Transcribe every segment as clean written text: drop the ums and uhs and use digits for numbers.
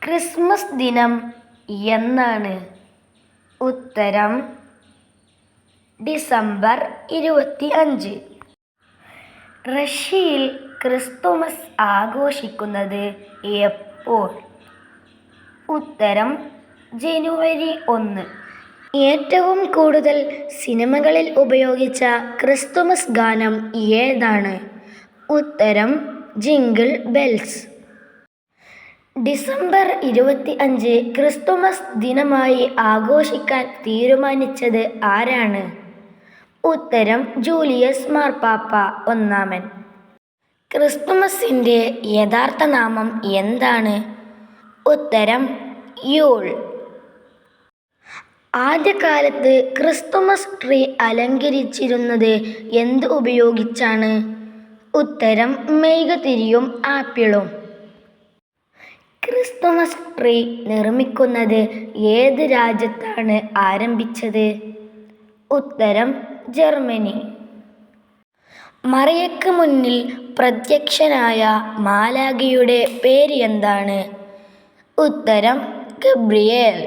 Christmas ദിനം എന്നാണ്? ഉത്തരം ഡിസംബർ 25. റഷ്യയിൽ ക്രിസ്തുമസ് ആഘോഷിക്കുന്നത് എപ്പോൾ? ഉത്തരം ജനുവരി 1. ഏറ്റവും കൂടുതൽ സിനിമകളിൽ ഉപയോഗിച്ച ക്രിസ്തുമസ് ഗാനം ഏതാണ്? ഉത്തരം ജിംഗിൾ ബെൽസ്. ഡിസംബർ 25 ക്രിസ്തുമസ് ദിനമായി ആഘോഷിക്കാൻ തീരുമാനിച്ചത് ആരാണ്? ഉത്തരം ജൂലിയസ് മാർപ്പാപ്പ 1. ക്രിസ്തുമസിൻ്റെ യഥാർത്ഥ നാമം എന്താണ്? ഉത്തരം യൂൾ. ആദ്യകാലത്ത് ക്രിസ്തുമസ് ട്രീ അലങ്കരിച്ചിരുന്നത് എന്ത് ഉപയോഗിച്ചാണ്? ഉത്തരം മെഴുകുതിരിയും ആപ്പിളും. ക്രിസ്തുമസ് ട്രീ നിർമ്മിക്കുന്നത് ഏത് രാജ്യത്താണ് ആരംഭിച്ചത്? ഉത്തരം ജർമ്മനി. മറിയയ്ക്ക് മുന്നിൽ പ്രത്യക്ഷനായ മാലാഖയുടെ പേര് എന്താണ്? ഉത്തരം ഗബ്രിയേൽ.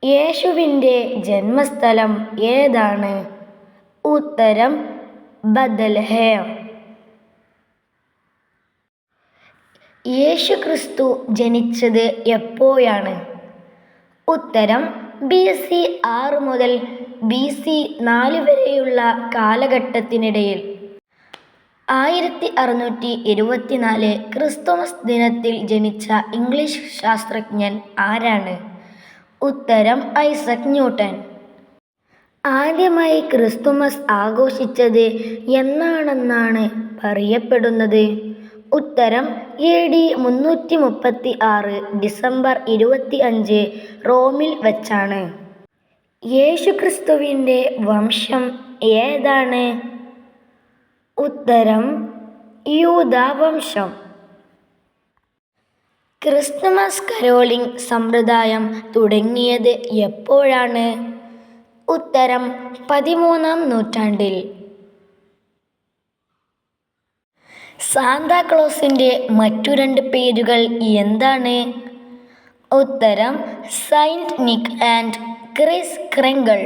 യേശുവിൻ്റെ ജന്മസ്ഥലം ഏതാണ്? ഉത്തരം ബത്ലഹേം. യേശുക്രിസ്തു ജനിച്ചത് എപ്പോഴാണ്? ഉത്തരം BC 6 മുതൽ BC 4 വരെയുള്ള കാലഘട്ടത്തിനിടയിൽ. 1624 ക്രിസ്തുമസ് ദിനത്തിൽ ജനിച്ച ഇംഗ്ലീഷ് ശാസ്ത്രജ്ഞൻ ആരാണ്? ഉത്തരം ഐസക് ന്യൂട്ടൻ. ആദ്യമായി ക്രിസ്തുമസ് ആഘോഷിച്ചത് എന്നാണെന്നാണ് പറയപ്പെടുന്നത്? ഉത്തരം AD 336 ഡിസംബർ 25 റോമിൽ വച്ചാണ്. യേശുക്രിസ്തുവിൻ്റെ വംശം ഏതാണ്? ഉത്തരം യൂദാ വംശം. ക്രിസ്തുമസ് കരോളിംഗ് സമ്പ്രദായം തുടങ്ങിയത് എപ്പോഴാണ്? ഉത്തരം 13-ാം നൂറ്റാണ്ടിൽ. സാന്താക്ലോസിൻ്റെ മറ്റു 2 പേരുകൾ എന്താണ്? ഉത്തരം സെയിന്റ് നിക് ആൻഡ് ക്രിസ് ക്രെങ്കിൾ.